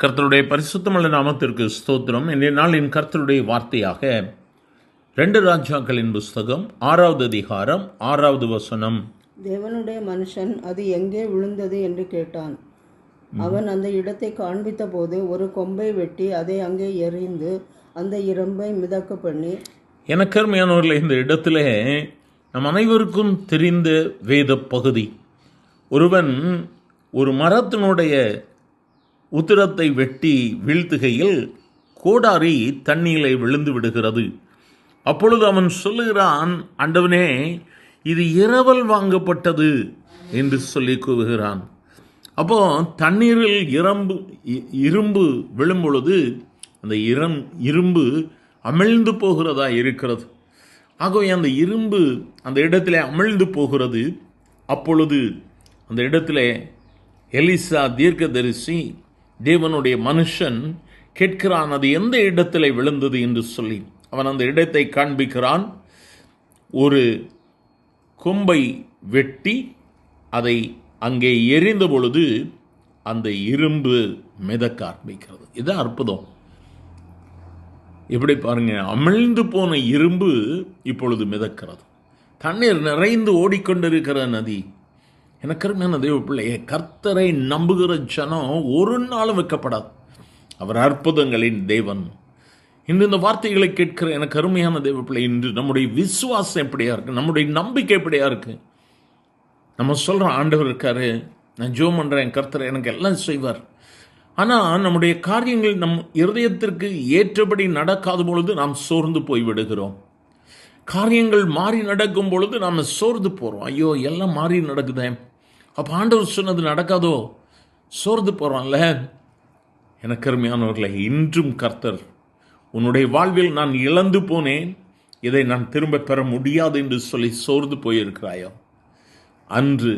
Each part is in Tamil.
கர்த்தருடைய பரிசுத்தமுள்ள நாமத்திற்கு ஸ்தோத்திரம். இன்றைய நாளின் கர்த்தருடைய வார்த்தையாக 2 ராஜாக்களின் புஸ்தகம் 6வது அதிகாரம் 6வது வசனம். தேவனுடைய மனுஷன் அது எங்கே விழுந்தது என்று கேட்டான். அவன் அந்த இடத்தை காண்பித்த போது ஒரு கொம்பை வெட்டி அதை அங்கே எறிந்து அந்த இரும்பை மிதக்க பண்ணி. எனக்கு அருமையானவர்களே, இந்த இடத்துல நம் அனைவருக்கும் தெரிந்த வேத பகுதி. ஒருவன் ஒரு மரத்தினுடைய உத்திரத்தை வெட்டி வீழ்த்துகையில் கோடாரி தண்ணீரை விழுந்து விடுகிறது. அப்பொழுது அவன் சொல்லுகிறான், ஆண்டவனே, இது இரவல் வாங்கப்பட்டது என்று சொல்லி கூறுகிறான். அப்போ தண்ணீரில் இரும்பு விழும் பொழுது அந்த இரும்பு அமிழ்ந்து போகிறதா இருக்கிறது. ஆகவே அந்த இரும்பு அந்த இடத்துல அமிழ்ந்து போகிறது. அப்பொழுது அந்த இடத்துல எலிசா தீர்க்கதரிசி, தேவனுடைய மனுஷன் கேட்கிறான், அது எந்த இடத்துல விழுந்தது என்று சொல்லி. அவன் அந்த இடத்தை காண்பிக்கிறான். ஒரு கொம்பை வெட்டி அதை அங்கே எரிந்த பொழுது அந்த இரும்பு மிதக்க ஆரம்பிக்கிறது. இது அற்புதம். எப்படி பாருங்க, அமிழ்ந்து போன இரும்பு இப்பொழுது மிதக்கிறது. தண்ணீர் நிறைந்து ஓடிக்கொண்டிருக்கிற நதி. எனக்கு அருமையான தேவ பிள்ளையே, கர்த்தரை நம்புகிற ஜனம் ஒரு நாளும் வைக்கப்படாது. அவர் அற்புதங்களின் தேவன். இன்று இந்த வார்த்தைகளை கேட்கிற எனக்கு அருமையான தேவ பிள்ளை, இன்று நம்முடைய விசுவாசம் எப்படியா இருக்கு, நம்முடைய நம்பிக்கை எப்படியா இருக்கு? நம்ம சொல்கிறோம், ஆண்டவர் இருக்காரு, நான் ஜெபம் பண்ணுறேன், கர்த்தர் எனக்கு எல்லாம் செய்வார். ஆனால் நம்முடைய காரியங்கள் நம் இருதயத்திற்கு ஏற்றபடி நடக்காத பொழுது நாம் சோர்ந்து போய்விடுகிறோம். காரியங்கள் மாறி நடக்கும் பொழுது நாம் சோர்ந்து போகிறோம். ஐயோ, எல்லாம் மாறி நடக்குதே, அப்போ ஆண்டவர் சொன்னது நடக்காதோ, சோர்ந்து போகிறோம்ல. எனக்கு அருமையானவர்களே, இன்றும் கர்த்தர், உன்னுடைய வாழ்வில் நான் இழந்து போனேன், இதை நான் திரும்ப பெற முடியாது என்று சொல்லி சோர்ந்து போயிருக்கிறாயோ, அன்று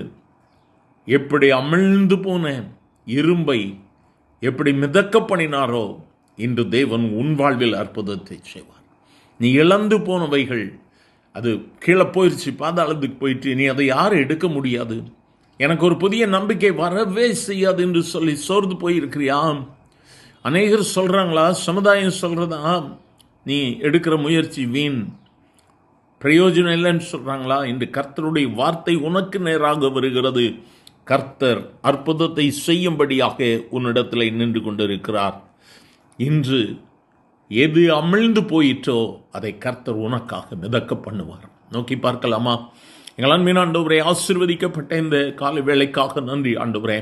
எப்படி அமிழ்ந்து போன இரும்பை எப்படி மிதக்க பண்ணினாரோ, இன்று தேவன் உன் வாழ்வில் அற்புதத்தை செய்வார். நீ இழந்து போனவைகள் அது கீழே போயிடுச்சு, பாதாளத்துக்கு போயிட்டு, நீ அதை யாரும் எடுக்க முடியாது, எனக்கு ஒரு புதிய நம்பிக்கை வரவே செய்யாது என்று சொல்லி சோர்ந்து போயிருக்கிறியா? அநேகர் சொல்கிறாங்களா, சமுதாயம் சொல்கிறதா, நீ எடுக்கிற முயற்சி வீண், பிரயோஜனம் இல்லைன்னு சொல்கிறாங்களா? இன்று கர்த்தருடைய வார்த்தை உனக்கு நேராக வருகிறது. கர்த்தர் அற்புதத்தை செய்யும்படியாக உன்னிடத்தில் நின்று கொண்டிருக்கிறார். இன்று எது அமிழ்ந்து போயிற்றோ அதை கர்த்தர் உனக்காக மிதக்க பண்ணுவார். நோக்கி பார்க்கலாமா? எங்கள் அன்பின் ஆண்டவரே, ஆசீர்வதிக்கப்பட்ட இந்த காலை வேளைக்காக நன்றி ஆண்டவரே.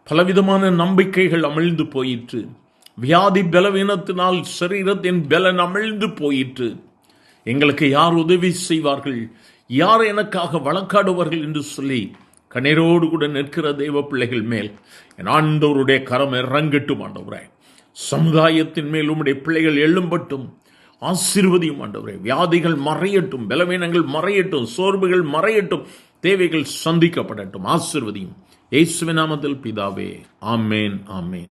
பலவிதமான நம்பிக்கைகள் அமிழ்ந்து போயிற்று. வியாதி பலவீனத்தினால் சரீரத்தின் பலன் அமிழ்ந்து போயிற்று. எங்களுக்கு யார் உதவி செய்வார்கள், யார் எனக்காக வழக்காடுவார்கள் என்று சொல்லி கண்ணீரோடு கூட நிற்கிற தெய்வ பிள்ளைகள் மேல் என் ஆண்டவருடைய கரம் இறங்கட்டும் ஆண்டவரே. சமுதாயத்தின் மேல் உம்முடைய பிள்ளைகள் எழும்பட்டும். ஆசீர்வதியும் ஆண்டவரே. வியாதிகள் மறையட்டும், பலவீனங்கள் மறையட்டும், சோர்வுகள் மறையட்டும், தேவைகள் சந்திக்கப்படட்டும். ஆசீர்வதியும். இயேசுவின் நாமத்தில் பிதாவே, ஆமேன், ஆமேன்.